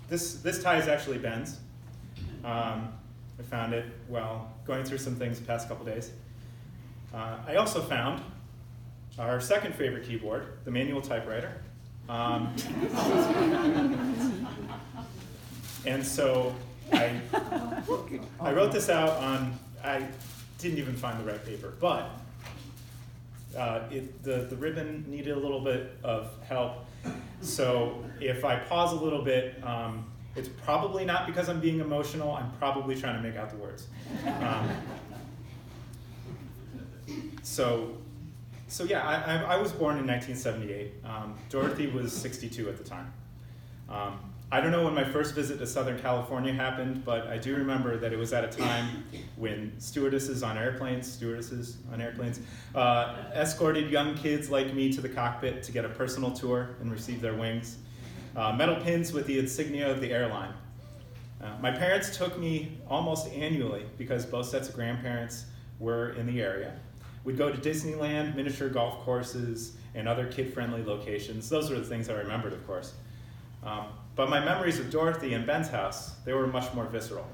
This tie is actually Ben's. I found it while going through some things the past couple days. I also found our second favorite keyboard, the manual typewriter. And so I wrote this out on, I didn't even find the right paper, but the ribbon needed a little bit of help. So if I pause a little bit, it's probably not because I'm being emotional. I'm probably trying to make out the words. So yeah, I was born in 1978. Dorothy was 62 at the time. I don't know when my first visit to Southern California happened, but I do remember that it was at a time when stewardesses on airplanes escorted young kids like me to the cockpit to get a personal tour and receive their wings. Metal pins with the insignia of the airline. My parents took me almost annually because both sets of grandparents were in the area. We'd go to Disneyland, miniature golf courses, and other kid-friendly locations. Those were the things I remembered, of course. But my memories of Dorothy and Ben's house, they were much more visceral.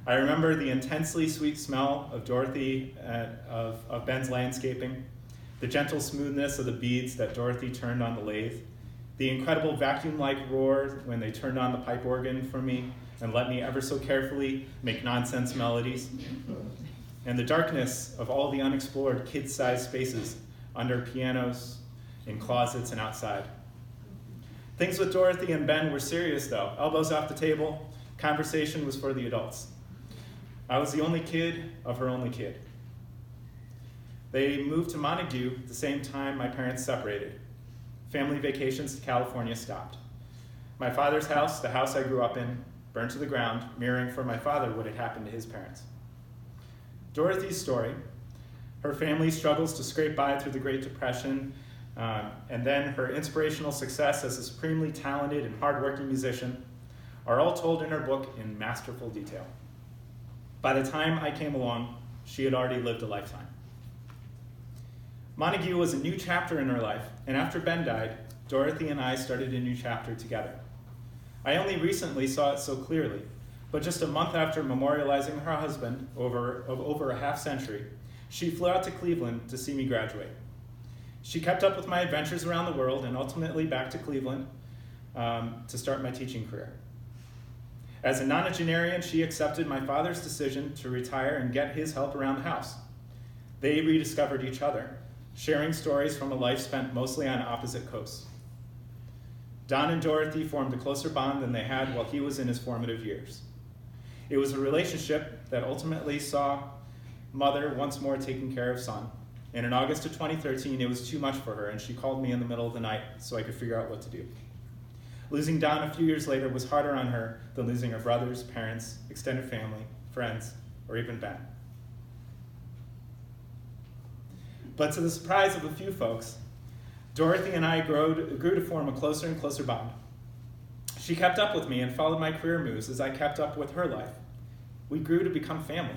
I remember the intensely sweet smell of Dorothy, of Ben's landscaping, the gentle smoothness of the beads that Dorothy turned on the lathe, the incredible vacuum-like roar when they turned on the pipe organ for me and let me ever so carefully make nonsense melodies, and the darkness of all the unexplored kid-sized spaces under pianos, in closets, and outside. Things with Dorothy and Ben were serious, though. Elbows off the table, conversation was for the adults. I was the only kid of her only kid. They moved to Montague at the same time my parents separated. Family vacations to California stopped. My father's house, the house I grew up in, burned to the ground, mirroring for my father what had happened to his parents. Dorothy's story, her family struggles to scrape by through the Great Depression, and then her inspirational success as a supremely talented and hardworking musician, are all told in her book in masterful detail. By the time I came along, she had already lived a lifetime. Montague was a new chapter in her life, and after Ben died, Dorothy and I started a new chapter together. I only recently saw it so clearly, but just a month after memorializing her husband of over a half century, she flew out to Cleveland to see me graduate. She kept up with my adventures around the world and ultimately back to Cleveland to start my teaching career. As a nonagenarian, she accepted my father's decision to retire and get his help around the house. They rediscovered each other, sharing stories from a life spent mostly on opposite coasts. Don and Dorothy formed a closer bond than they had while he was in his formative years. It was a relationship that ultimately saw mother once more taking care of son. And in August of 2013, it was too much for her, and she called me in the middle of the night so I could figure out what to do. Losing Don a few years later was harder on her than losing her brothers, parents, extended family, friends, or even Ben. But to the surprise of a few folks, Dorothy and I grew to form a closer and closer bond. She kept up with me and followed my career moves as I kept up with her life. We grew to become family.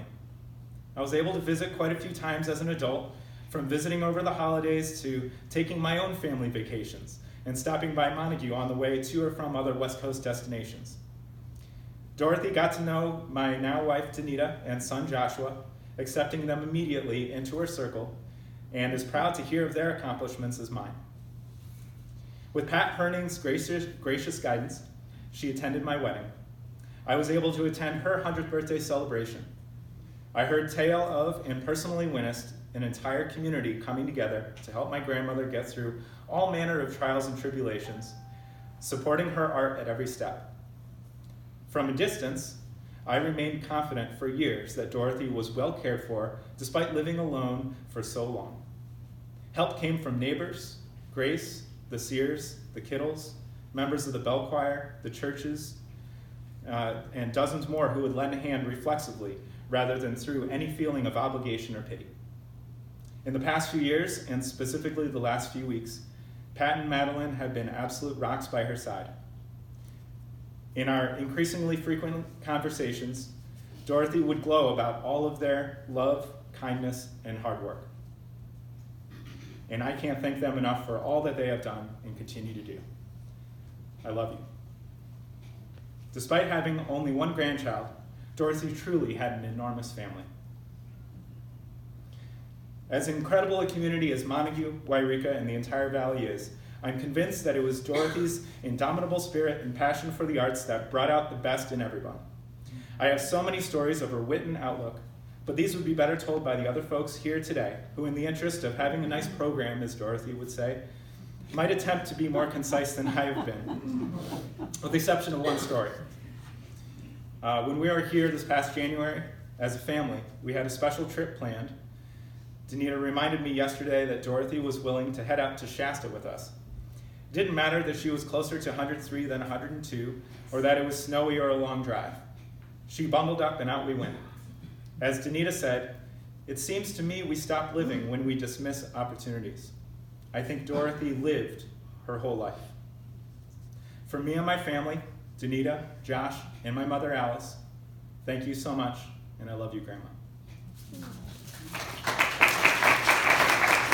I was able to visit quite a few times as an adult, from visiting over the holidays to taking my own family vacations and stopping by Montague on the way to or from other West Coast destinations. Dorothy got to know my now wife Danita and son Joshua, accepting them immediately into her circle, and is proud to hear of their accomplishments as mine. With Pat Herning's gracious guidance, she attended my wedding. I was able to attend her 100th birthday celebration. I heard tale of and personally witnessed an entire community coming together to help my grandmother get through all manner of trials and tribulations, supporting her art at every step. From a distance, I remained confident for years that Dorothy was well cared for despite living alone for so long. Help came from neighbors, Grace, the Sears, the Kittles, members of the bell choir, the churches, and dozens more who would lend a hand reflexively rather than through any feeling of obligation or pity. In the past few years, and specifically the last few weeks, Pat and Madeline have been absolute rocks by her side. In our increasingly frequent conversations, Dorothy would glow about all of their love, kindness, and hard work. And I can't thank them enough for all that they have done and continue to do. I love you. Despite having only one grandchild, Dorothy truly had an enormous family. As incredible a community as Montague, Wairika, and the entire valley is, I'm convinced that it was Dorothy's indomitable spirit and passion for the arts that brought out the best in everyone. I have so many stories of her wit and outlook, but these would be better told by the other folks here today, who in the interest of having a nice program, as Dorothy would say, might attempt to be more concise than I have been, with the exception of one story. When we were here this past January, as a family, we had a special trip planned. Danita reminded me yesterday that Dorothy was willing to head out to Shasta with us. It didn't matter that she was closer to 103 than 102, or that it was snowy or a long drive. She bundled up and out we went. As Danita said, it seems to me we stop living when we dismiss opportunities. I think Dorothy lived her whole life. For me and my family, Danita, Josh, and my mother Alice, thank you so much, and I love you, Grandma.